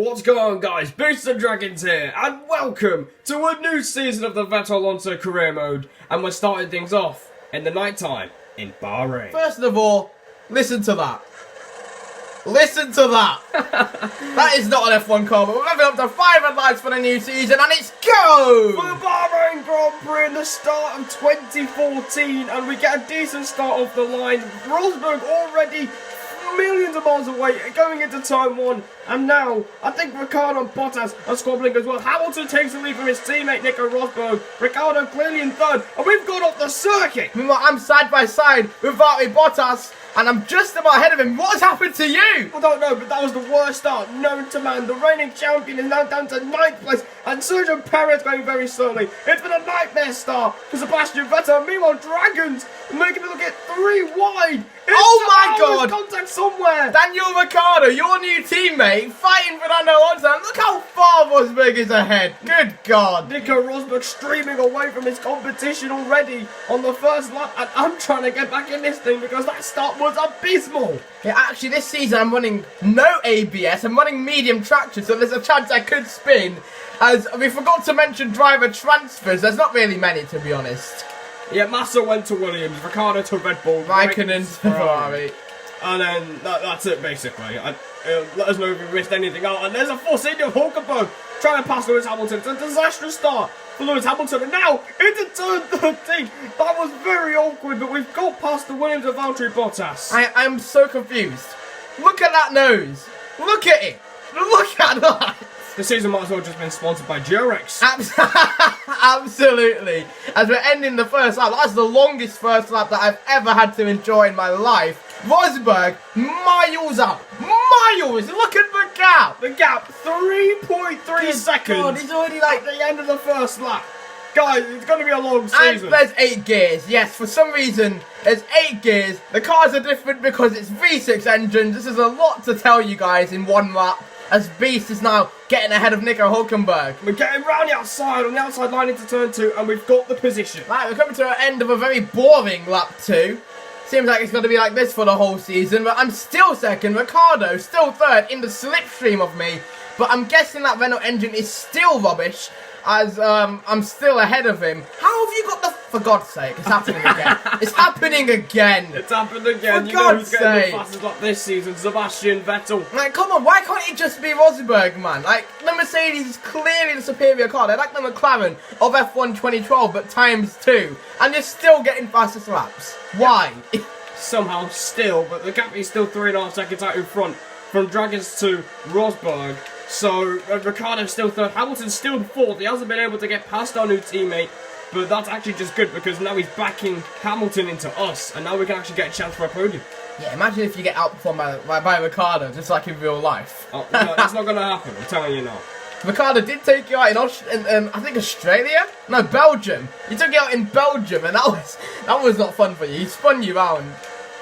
What's going on, guys? Beasts and Dragons here, and welcome to a new season of the Vettel Alonso career mode. And we're starting things off in the night time in Bahrain. First of all, listen to that. Listen to that. That is not an F1 car, but we're moving up to 5 red lights for the new season, and it's go! For the Bahrain Grand Prix in the start of 2014, and we get a decent start off the line. Rosberg already millions of miles away, going into turn 1, and now I think Ricciardo and Bottas are squabbling as well. Hamilton takes the lead from his teammate Nico Rosberg. Ricciardo clearly in third, and we've gone off the circuit. Meanwhile, I'm side by side with Valtteri Bottas, and I'm just about ahead of him. What has happened to you? I don't know, but that was the worst start known to man. The reigning champion is now down to 9th place, and Sergio Perez going very slowly. It's been a nightmare start for Sebastian Vettel. Meanwhile, Dragons making it look at 3 wide. Oh my God! Contact somewhere. Daniel Ricciardo, your new teammate, fighting Fernando Alonso. And look how far Rosberg is ahead. Good God. Nico Rosberg streaming away from his competition already on the first lap, and I'm trying to get back in this thing because that start was abysmal. Yeah, actually, this season I'm running no ABS. I'm running medium traction, so there's a chance I could spin. As we forgot to mention driver transfers. There's not really many, to be honest. Yeah, Massa went to Williams, Ricciardo to Red Bull, Raikkonen to Ferrari. And then that's it, basically. Let us know if we missed anything out. And there's a force into Hulkenberg trying to pass Lewis Hamilton. It's a disastrous start for Lewis Hamilton. And now into turn 13. That was very awkward, but we've got past the Williams of Valtteri Bottas. I'm so confused. Look at that nose. Look at it. Look at that. The season might as well have just been sponsored by Durex. Absolutely. As we're ending the first lap, that's the longest first lap that I've ever had to enjoy in my life. Rosberg, miles up. Miles! Look at the gap. The gap, 3.3 seconds. God, he's already like at the end of the first lap. Guys, it's going to be a long season. And there's 8 gears. Yes, for some reason, there's 8 gears. The cars are different because it's V6 engines. This is a lot to tell you guys in one lap. As Beast is now getting ahead of Nico Hulkenberg. We're getting round the outside, on the outside line into turn 2, and we've got the position. Right, we're coming to the end of a very boring lap 2. Seems like it's going to be like this for the whole season, but I'm still second. Ricciardo still third in the slipstream of me. But I'm guessing that Renault engine is still rubbish, as I'm still ahead of him. How have you got the... For God's sake, it's happening again. It's happening again. It's happened again. For God's sake. Getting the fastest lap this season, Sebastian Vettel. Like, come on, why can't it just be Rosberg, man? Like, the Mercedes is clearly the superior car. They're like the McLaren of F1 2012, but times 2. And you're still getting fastest laps. Why? Somehow, still, but the gap is still 3.5 seconds out in front from Dragons to Rosberg. So, Ricciardo's still third. Hamilton's still fourth. He hasn't been able to get past our new teammate. But that's actually just good because now he's backing Hamilton into us. And now we can actually get a chance for a podium. Yeah, imagine if you get outperformed by Ricciardo, just like in real life. Oh, no, that's not going to happen, I'm telling you now. Ricciardo did take you out in I think Australia? No, Belgium. He took you out in Belgium, and that was not fun for you. He spun you around.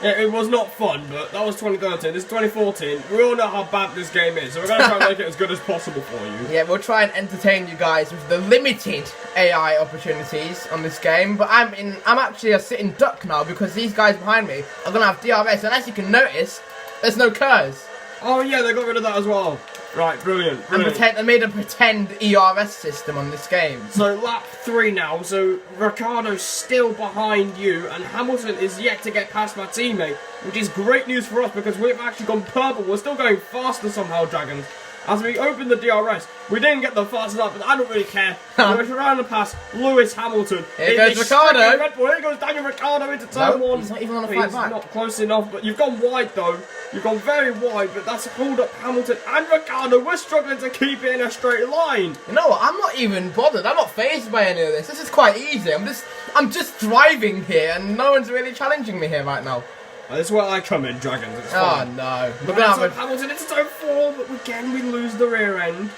Yeah, it was not fun, but that was 2013. This is 2014. We all know how bad this game is, so we're going to try and make it as good as possible for you. Yeah, we'll try and entertain you guys with the limited AI opportunities on this game. But I'm actually a sitting duck now because these guys behind me are going to have DRS, and as you can notice, there's no curves. Oh yeah, they got rid of that as well. Right, brilliant. And they made a pretend ERS system on this game. So lap 3 now, so Ricciardo's still behind you, and Hamilton is yet to get past my teammate, which is great news for us because we've actually gone purple. We're still going faster somehow, Dragons. As we open the DRS, we didn't get the fastest lap, but I don't really care. We're trying to pass Lewis Hamilton. Here goes Ricciardo. Red Bull. Here goes Daniel Ricciardo into turn 1. He's not even on a flight back. Not close enough, but you've gone wide though. You've gone very wide, but that's pulled up Hamilton and Ricciardo. We're struggling to keep it in a straight line. You know what? I'm not even bothered. I'm not fazed by any of this. This is quite easy. I'm just driving here, and no one's really challenging me here right now. That's where I come in, Dragons. It's fine. Oh no. We're gonna have Hamilton into turn 4, but again we lose the rear end.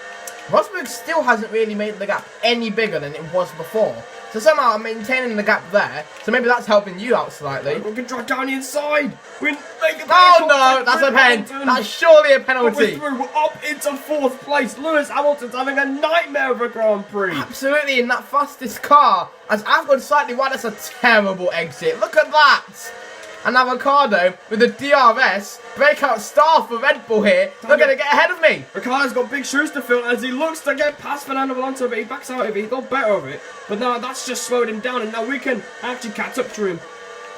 Rosberg still hasn't really made the gap any bigger than it was before. So somehow I'm maintaining the gap there. So maybe that's helping you out slightly. We can drive down the inside. Oh no, that's a pen. That's surely a penalty. We're up into 4th place. Lewis Hamilton's having a nightmare of a Grand Prix. Absolutely, in that fastest car. As I've gone slightly wide, that's a terrible exit. Look at that. and now Ricciardo with the DRS breakout star for Red Bull here. They're going to get ahead of me. Ricciardo's got big shoes to fill as he looks to get past Fernando Alonso, but he backs out of it. He got better of it, but now that's just slowed him down, and now we can actually catch up to him.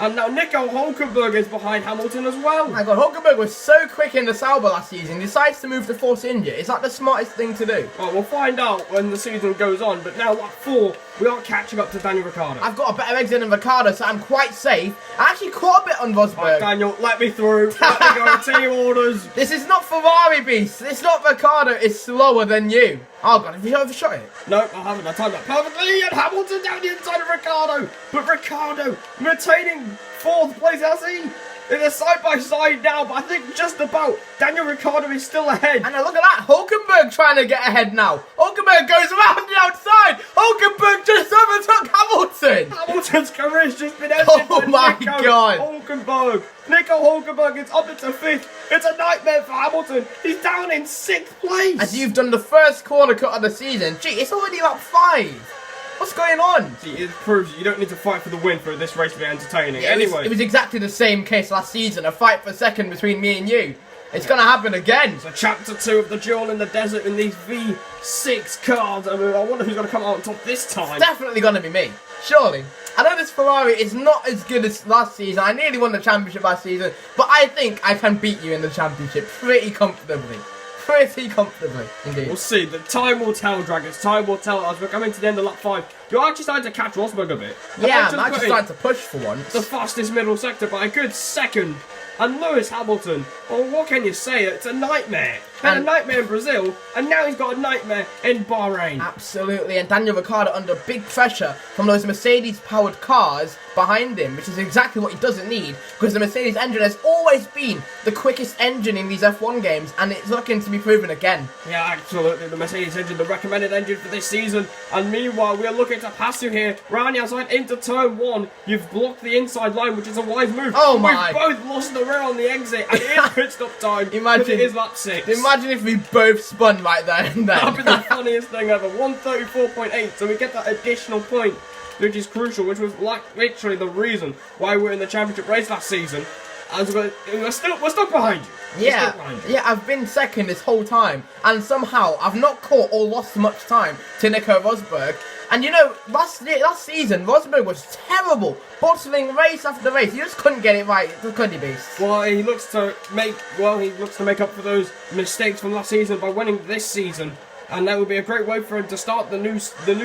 And now Nico Hülkenberg is behind Hamilton as well. Oh my god, Hülkenberg was so quick in the Sauber last season. He decides to move to Force India. Is that the smartest thing to do? Well, we'll find out when the season goes on. But now, lap 4, we are catching up to Daniel Ricciardo. I've got a better exit than Ricciardo, so I'm quite safe. I actually caught a bit on Rosberg. Right, Daniel, let me through. Let me go. Team orders. This is not Ferrari, beast. It's not Ricciardo. It's slower than you. Oh god, have you overshot it? No, I haven't. I timed that perfectly. And Hamilton down the inside of Ricciardo. But Ricciardo retaining 4th place, has he? They're side by side now, but I think just about Daniel Ricciardo is still ahead. And look at that, Hülkenberg trying to get ahead now. Hülkenberg goes around the outside. Hülkenberg just overtook Hamilton. Hamilton's career has just been ended. Oh my god. Hülkenberg. Nico Hülkenberg is up into 5th. It's a nightmare for Hamilton. He's down in 6th place. As you've done the first corner cut of the season. Gee, it's already lap 5. What's going on? See, it proves you don't need to fight for the win for this race to be entertaining. Yeah, anyway. it was exactly the same case last season. A fight for second between me and you. It's going to happen again. So chapter 2 of the duel in the desert in these V6 cars. I mean, I wonder who's going to come out on top this time. It's definitely going to be me. Surely. I know this Ferrari is not as good as last season. I nearly won the championship last season. But I think I can beat you in the championship pretty comfortably. Pretty comfortably, indeed. We'll see. The time will tell, Dragons. Time will tell as we're coming to the end of lap 5. You're actually starting to catch Rosberg a bit. Yeah, I'm actually starting to push for once. The fastest middle sector by a good second. And Lewis Hamilton, well, what can you say? It's a nightmare. Had a nightmare in Brazil, and now he's got a nightmare in Bahrain. Absolutely, and Daniel Ricciardo under big pressure from those Mercedes-powered cars behind him, which is exactly what he doesn't need, because the Mercedes engine has always been the quickest engine in these F1 games, and it's looking to be proven again. Yeah, absolutely, the Mercedes engine, the recommended engine for this season, and meanwhile, we are looking to pass you here, round the outside into turn 1. You've blocked the inside line, which is a wise move. Oh my! We've both lost the rear on the exit, and it is pit stop time. Imagine it is lap 6. Imagine if we both spun right there and then. That'd be the funniest thing ever. 134.8, so we get that additional point, which is crucial, which was like literally the reason why we're in the championship race last season. As we're stuck behind you. Yeah, I've been second this whole time, and somehow I've not caught or lost much time to Nico Rosberg. And you know, last season, Rosberg was terrible, bottling race after race. He just couldn't get it right, could he, Beast? Well, he looks to make up for those mistakes from last season by winning this season. And that would be a great way for him to start the new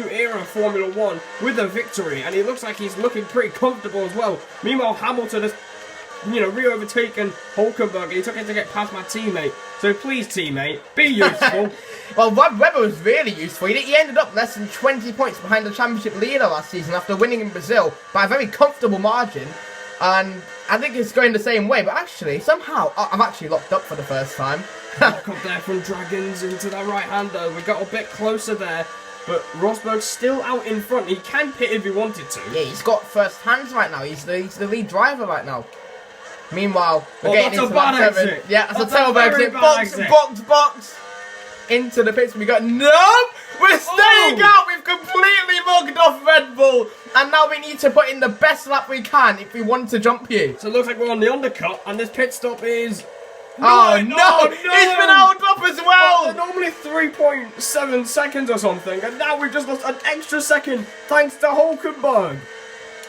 era of Formula 1 with a victory. And he looks like he's looking pretty comfortable as well. Meanwhile, Hamilton has, re-overtaken Hülkenberg. He took it to get past my teammate. So please, teammate, be useful. Well, Webber was really useful. He ended up less than 20 points behind the championship leader last season after winning in Brazil by a very comfortable margin. And I think it's going the same way. But actually, somehow, I'm actually locked up for the first time. Lock up there from Dragons into that right-hander. We got a bit closer there. But Rosberg's still out in front. He can pit if he wanted to. Yeah, he's got first hands right now. He's the lead driver right now. Meanwhile, we're getting into lap 7. Exit. Yeah, that's a terrible exit. Box. Into the pits. We got we're staying out. We've completely mugged off Red Bull, and now we need to put in the best lap we can if we want to jump you. So it looks like we're on the undercut, and this pit stop is. No! He's been held up as well. They're normally 3.7 seconds or something, and now we've just lost an extra second thanks to Hülkenberg.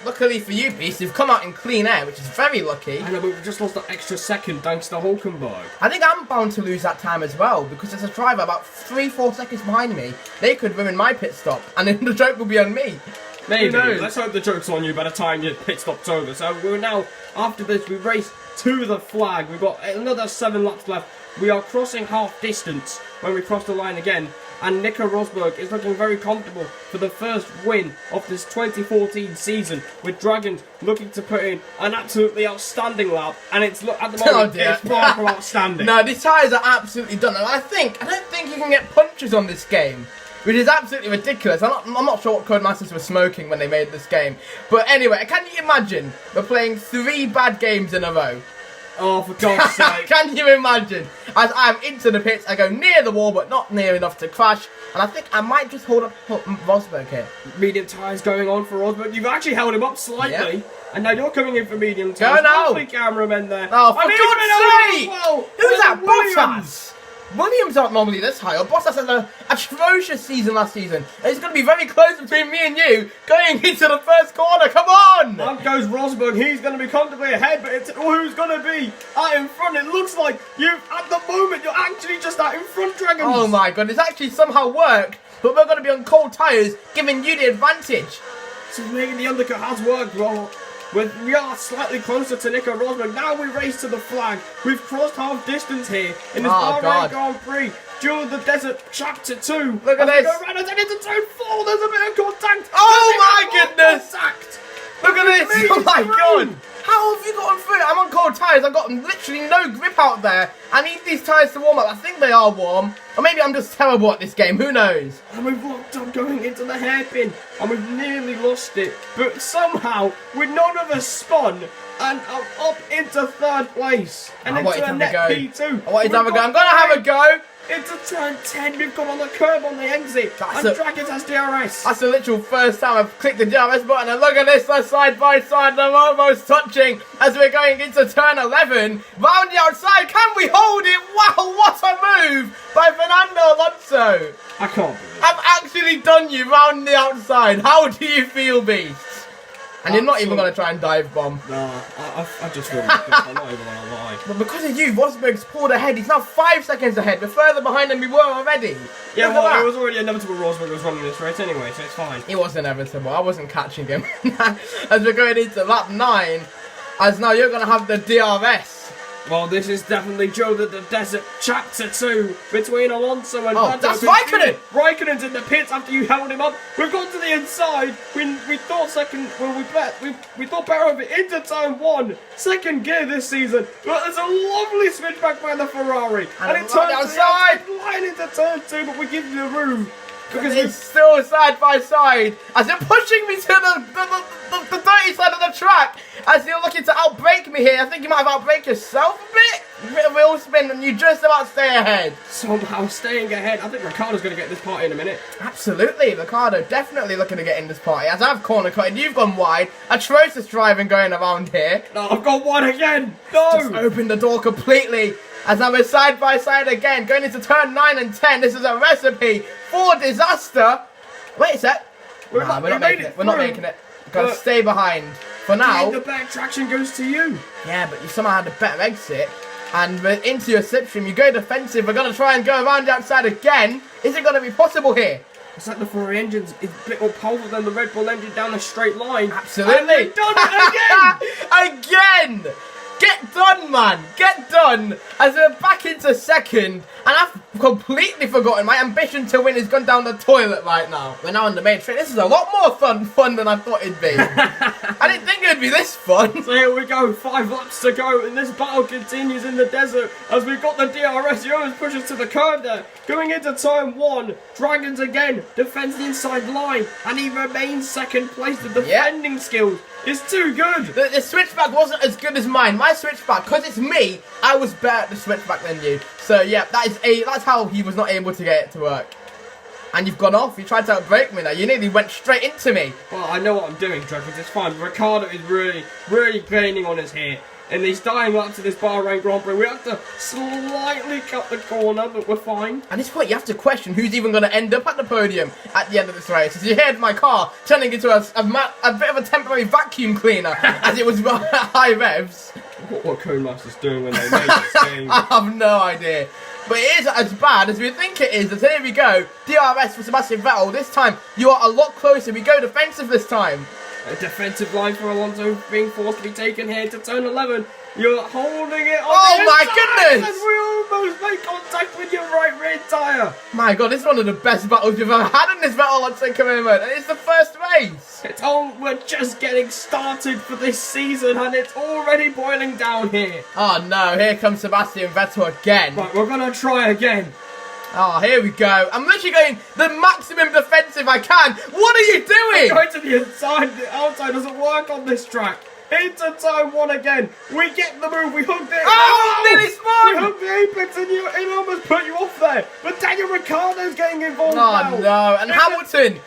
Luckily for you, Beast, you've come out in clean air, which is very lucky. I know, but we've just lost an extra second thanks to Hülkenberg. I think I'm bound to lose that time as well, because there's a driver about 3-4 seconds behind me. They could ruin my pit stop, and then the joke will be on me. Maybe. Let's hope the joke's on you by the time your pit stop's over. So we're now, after this, we race to the flag. We've got another 7 laps left. We are crossing half distance when we cross the line again. And Nico Rosberg is looking very comfortable for the first win of this 2014 season, with Dragons looking to put in an absolutely outstanding lap, and it's at the moment it's far from outstanding. No, these tyres are absolutely done, and I don't think you can get punches on this game, which is absolutely ridiculous. I'm not sure what Codemasters were smoking when they made this game, but anyway, can you imagine we're playing 3 bad games in a row? Oh, for God's sake. Can you imagine? As I'm into the pits, I go near the wall, but not near enough to crash. And I think I might just hold up Rosberg here. Medium tyres going on for Rosberg. You've actually held him up slightly. Yep. And now you're coming in for medium tyres. Go now. Lovely cameraman there. Oh, for God's sake! Well. Who's that? Williams. Bottas? Williams aren't normally this high up. Bottas had an atrocious season last season. It's going to be very close between me and you going into the first corner. Come on! Up goes Rosberg. He's going to be comfortably ahead, but it's who's going to be out in front. It looks like at the moment, you're actually just out in front, Dragons. Oh my God, it's actually somehow worked, but we're going to be on cold tyres, giving you the advantage. So maybe the undercut has worked well. We are slightly closer to Nico Rosberg. Now we race to the flag. We've crossed half distance here in this Bahrain Grand Prix. Duel of the Desert Chapter 2. Look at this. Go around and into turn 4. There's a bit of contact. Oh my goodness. Contact. Look at this. Oh my God. How have you gotten through it? I'm on cold tyres. I've got literally no grip out there. I need these tyres to warm up. I think they are warm. Or maybe I'm just terrible at this game. Who knows? And we've locked up going into the hairpin. And we've nearly lost it. But somehow, with none of us spun, and up into third place. And into a net P2. I want you to have a go. I'm going to have a go. Into turn 10, we've got on the curb on the exit. Dragons has DRS. That's the literal first time I've clicked the DRS button. And look at this, they're side by side. They're almost touching as we're going into turn 11. Round the outside, can we hold it? Wow, what a move by Fernando Alonso. I can't believe it. I've actually done you round the outside. How do you feel, Beast? And you're not even going to try and dive bomb. Nah, I just feel like I'm not even going to lie. But because of you, Rosberg's pulled ahead. He's now 5 seconds ahead. We're further behind than we were already. Yeah, well, it was already inevitable Rosberg was running this race anyway, so it's fine. It was inevitable. I wasn't catching him. As we're going into lap 9, as now you're going to have the DRS. Well, this is definitely Joe the Desert Chapter 2 between Alonso and Vettel. That's Raikkonen! Raikkonen's in the pits after you held him up. We've gone to the inside. We thought we thought better of it into turn 1. Second gear this season. But there's a lovely switchback by the Ferrari. And it turns outside line into turn 2, but we give you the room. Because it's still side by side as you're pushing me to the dirty side of the track as you're looking to outbrake me here. I think you might have outbraked yourself a bit. A bit of wheel spin and you just about stay ahead. Somehow staying ahead. I think Ricardo's going to get this party in a minute. Absolutely. Ricardo definitely looking to get in this party. As I've corner cutted, you've gone wide. Atrocious driving going around here. No, I've got one again. No. Just opened the door completely. As now we're side by side again, going into turn 9 and 10. This is a recipe for disaster. Wait a sec. We're not making it. We're not making it. Gotta stay behind. For now. The better traction goes to you. Yeah, but you somehow had a better exit. And we're into your slipstream. You go defensive. We're going to try and go around the outside again. Is it going to be possible here? It's like the Ferrari engine's a bit more powerful than the Red Bull engine down a straight line. Absolutely. And they've done it again. Again. Get done, man. Get done. As we're back into second. And I've completely forgotten. My ambition to win has gone down the toilet right now. We're now on the main track. This is a lot more fun than I thought it'd be. I didn't think it'd be this fun. So here we go. 5 laps to go. And this battle continues in the desert. As we've got the DRS. He almost pushes to the curb there. Going into turn 1. Dragons again. Defends the inside line. And he remains second place. The defending skills is too good. The switchback wasn't as good as mine. My switchback, because it's me, I was better at the switchback than you. So yeah, that's how he was not able to get it to work. And you've gone off. You tried to outbrake me now. You nearly went straight into me. Well, I know what I'm doing, Dragons. It's fine. Ricardo is really gaining on us here. And he's dying up to this Bahrain Grand Prix. We have to slightly cut the corner, but we're fine. At this point, you have to question who's even going to end up at the podium at the end of this race. As you heard my car turning into a bit of a temporary vacuum cleaner as it was at high revs. What were Codemasters doing when they made this game? I have no idea. But it isn't as bad as we think it is. As here we go. DRS for Sebastian Vettel. This time, you are a lot closer. We go defensive this time. A defensive line for Alonso being forced to be taken here to turn 11. You're holding it on oh my goodness! And we almost made contact with your right rear tyre. My God, this is one of the best battles we've ever had in this Vettel Alonso career mode. And it's the first race. We're just getting started for this season and it's already boiling down here. Oh no, here comes Sebastian Vettel again. Right, we're going to try again. Oh, here we go. I'm literally going the maximum defensive I can. What are you doing? I'm going to the inside. The outside doesn't work on this track. into turn 1 again. We get the move, we hooked it. Oh, nearly We spun! hooked the apex and it almost put you off there. But Daniel Ricciardo's getting involved now. Oh no, and Hamilton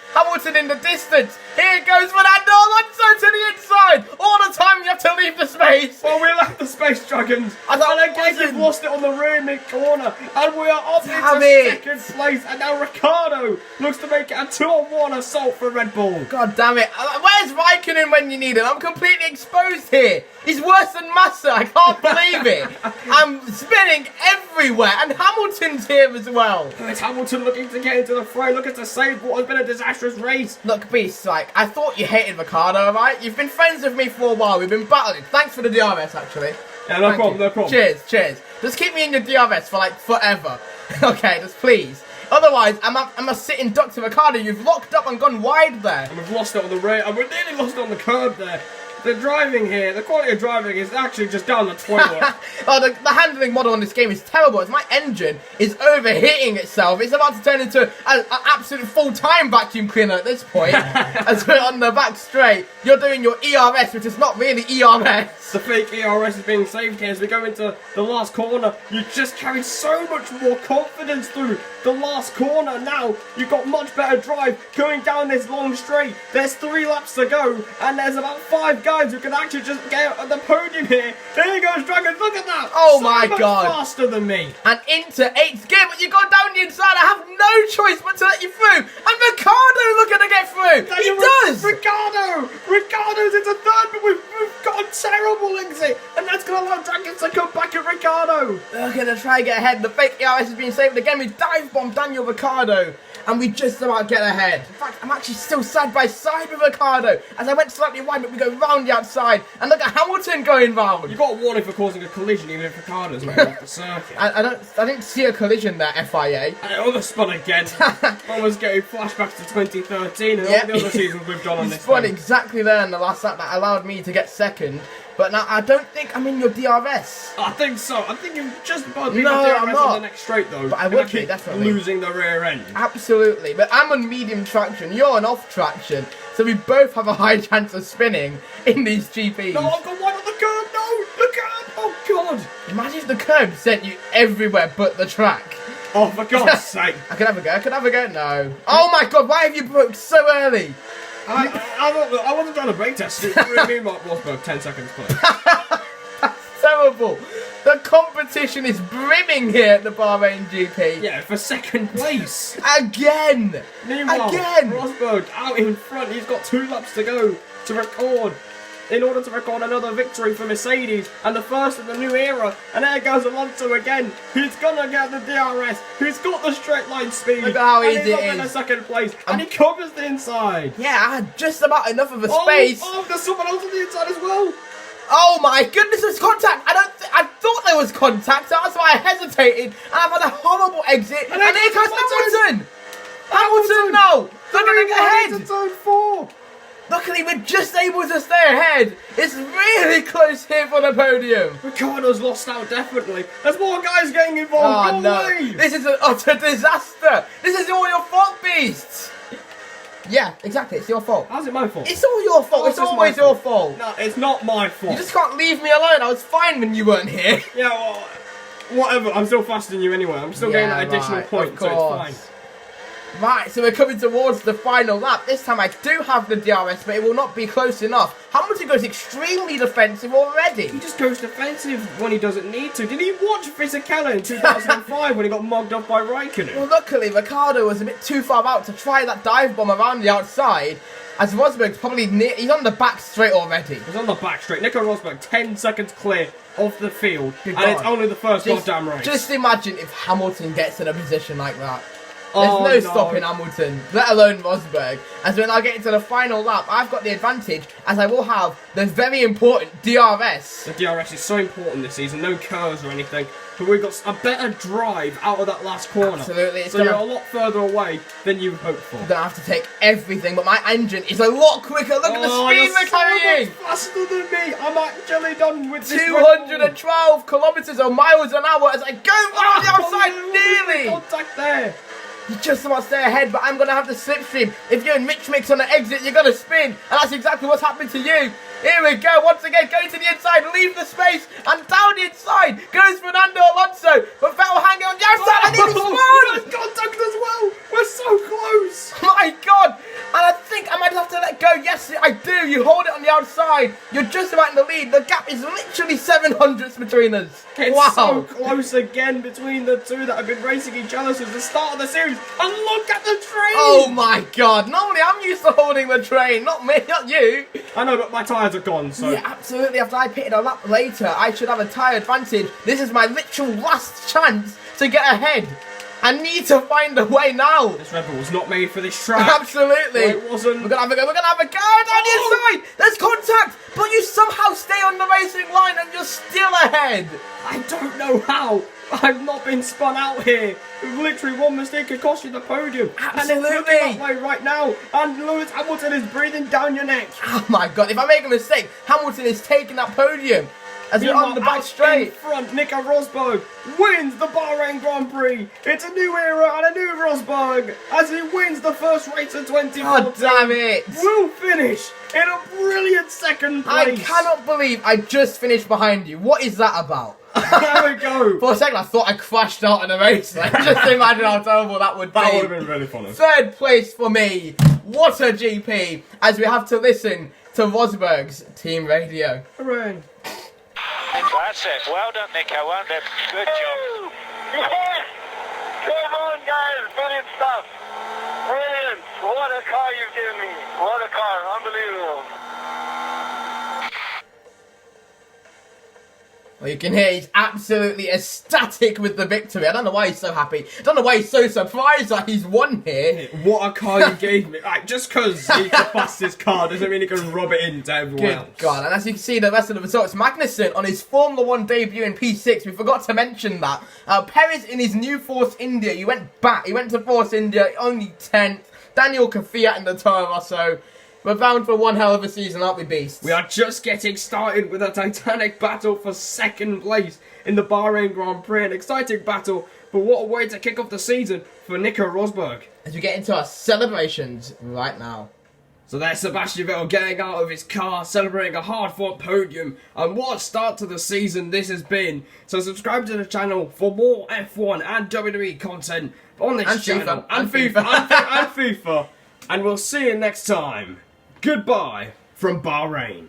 in the distance. Here goes Fernando Alonso to the inside. All the time you have to leave the space. Well, we left the Space Dragons. I thought And again, it you've wasn't. lost it on the rear mid corner. And we are up Damn into it. second place. And now Ricciardo looks to make it a 2-on-1 assault for Red Bull. God damn it. Where's Raikkonen when you need him? I'm completely exposed here. He's worse than Massa. I can't believe it. I'm spinning everywhere. And Hamilton's here as well. It's Hamilton looking to get into the fray, looking to save what has been a disastrous race. Look, Beast, like, I thought you hated Ricardo, right? You've been friends with me for a while. We've been battling. Thanks for the DRS, actually. Yeah, no Thank problem, you. no problem. Cheers. Just keep me in your DRS for, like, forever. Okay, just please. Otherwise, I'm a sitting duck to Ricardo. You've locked up and gone wide there. And we've lost it on the rear, and we've nearly lost it on the curb there. The driving here, the quality of driving is actually just down the toilet. Oh, the handling model on this game is terrible. It's my engine is overheating itself. It's about to turn into an absolute full-time vacuum cleaner at this point. As we're on the back straight, you're doing your ERS, which is not really ERS. The fake ERS is being saved here as we go into the last corner. You just carried so much more confidence through the last corner. Now you've got much better drive going down this long straight. There's 3 laps to go, and there's about 5 guys who can actually just get on the podium here. There goes Dragon, look at that! Oh so my much God. faster than me. And into 8th gear, but you go down the inside. I have no choice but to let you through. And Ricardo looking to get through. He does. Ricardo's into 3rd, but we've got a terrible exit, and that's going to allow Dragon to come back at Ricardo. They're going to try and get ahead. The fake ERS is being saved again. We dive bomb Daniel Ricciardo. And we just about get ahead. In fact, I'm actually still side by side with Ricardo. As I went slightly wide, but we go round the outside. And look at Hamilton going round. You got a warning for causing a collision, even if Ricardo's not off the circuit. I didn't see a collision there, FIA. And it almost spun again. Almost getting flashbacks to 2013 and all the other seasons we've done on this. Spun exactly there in the last lap that allowed me to get 2nd. But now I don't think I'm in your DRS. I think so. I think you've just about been No, on DRS I'm not. on the next straight though. But I You're would gonna be, keep definitely. losing the rear end. Absolutely. But I'm on medium traction. You're on off traction. So we both have a high chance of spinning in these GPs. No, I've got one on the curb. No, the curb. Oh God. Imagine if the curb sent you everywhere but the track. Oh, for God's sake. I could have a go. No. Oh my God, why have you broke so early? I wasn't trying to brake test. Me and Mark Rosberg 10 seconds close. That's terrible. The competition is brimming here at the Bahrain GP. Yeah, for 2nd place. Again. Meanwhile, Again. Rosberg out in front. He's got 2 laps to go to record. In order to record another victory for Mercedes and the first in the new era. And there goes Alonso again. He's gonna get the DRS. He's got the straight line speed. Look at how and easy he's up it in is. the 2nd place. And he covers the inside. Yeah, I had just about enough of a space. Oh, there's someone else on the inside as well. Oh my goodness, there's contact! I thought there was contact, so that's why I hesitated, and I've had a horrible exit, and here comes Hamilton! Hamilton, no! They're gonna get ahead! Into turn 4. Luckily, we're just able to stay ahead. It's really close here for the podium. Ricardo's lost out, definitely. There's more guys getting involved. Oh Go no, away. this is an utter disaster. This is all your fault, Beasts. Yeah, exactly, it's your fault. How's it my fault? It's all your fault, it's just always my your fault. No, it's not my fault. You just can't leave me alone, I was fine when you weren't here. Yeah, well, whatever. I'm still faster than you anyway. I'm still getting that additional point, so it's fine. Right, so we're coming towards the final lap. This time I do have the DRS, but it will not be close enough. Hamilton goes extremely defensive already. He just goes defensive when he doesn't need to. Did he watch Fisichella in 2005 when he got mugged off by Raikkonen? Well, luckily, Ricardo was a bit too far out to try that dive bomb around the outside, as Rosberg's probably near, he's on the back straight already. He's on the back straight. Nico Rosberg, 10 seconds clear of the field, Good and God. it's only the first goddamn race. Just imagine if Hamilton gets in a position like that. Oh, There's no no. stopping Hamilton, let alone Rosberg. As when I get into the final lap, I've got the advantage, as I will have the very important DRS. The DRS is so important this season, no curves or anything, but we've got a better drive out of that last corner. Absolutely, it's So gonna- you're a lot further away than you hoped for. I'm gonna have to take everything, but my engine is a lot quicker. Look at the speed you're we're carrying! so much faster than me! I'm actually done with this. 212 kilometers or miles an hour as I go around the outside nearly! Contact there! You just about stay ahead, but I'm going to have the slipstream. If you're in Mitch Mix on the exit, you're going to spin. And that's exactly what's happened to you. Here we go, once again, going to the inside, leave the space, and down the inside goes Fernando Alonso, but Vettel hanging on the outside, and he spun! He's contact as well! We're so close! My God! And I think I might have to let go. Yes, I do. You hold it on the outside. You're just about in the lead. The gap is literally 700 between us. It's so close again between the two that have been racing each other since the start of the series. And look at the train! Oh my God! Normally I'm used to holding the train, not me, not you. I know, but my tyres are gone, so... Yeah, absolutely. After I pitted a lap later, I should have a tyre advantage. This is my literal last chance to get ahead. I need to find a way now. This Red Bull was not made for this track. Absolutely. No, it wasn't. We're gonna have a go. We're gonna have a go down the inside. There's contact, but you somehow stay on the racing line and you're still ahead. I don't know how. I've not been spun out here. Literally one mistake could cost you the podium. Absolutely. And it's looking that way right now. And Lewis Hamilton is breathing down your neck. Oh my God! If I make a mistake, Hamilton is taking that podium. As we're on the back straight. In front, Nico Rosberg wins the Bahrain Grand Prix. It's a new era and a new Rosberg as he wins the first race of 2014. God damn it! Will finish in a brilliant second place. I cannot believe I just finished behind you. What is that about? There we go. For a second, I thought I crashed out in a race. Like, just imagine how terrible that would be. That would have been really funny. Third place for me. What a GP! As we have to listen to Rosberg's team radio. Hooray. That's it. Well done, Nico. Well done. Good job. Yes! Come on, guys. Brilliant stuff. Brilliant. What a car you've given me. What a car. Unbelievable. Well, you can hear he's absolutely ecstatic with the victory. I don't know why he's so happy. I don't know why he's so surprised that he's won here. What a car you gave me. Like, just because he's the fastest car doesn't mean he can rub it into everyone else. Good God. And as you can see the rest of the results, Magnussen on his Formula 1 debut in P6, we forgot to mention that. Perez in his new Force India, he went back. He went to Force India, only 10th. Daniel Kvyat in the Toro Rosso. We're bound for one hell of a season, aren't we, beasts? We are just getting started with a titanic battle for second place in the Bahrain Grand Prix. An exciting battle, but what a way to kick off the season for Nico Rosberg. As we get into our celebrations right now. So there's Sebastian Vettel getting out of his car, celebrating a hard-fought podium. And what a start to the season this has been. So subscribe to the channel for more F1 and WWE content on this channel. And FIFA. And we'll see you next time. Goodbye from Bahrain.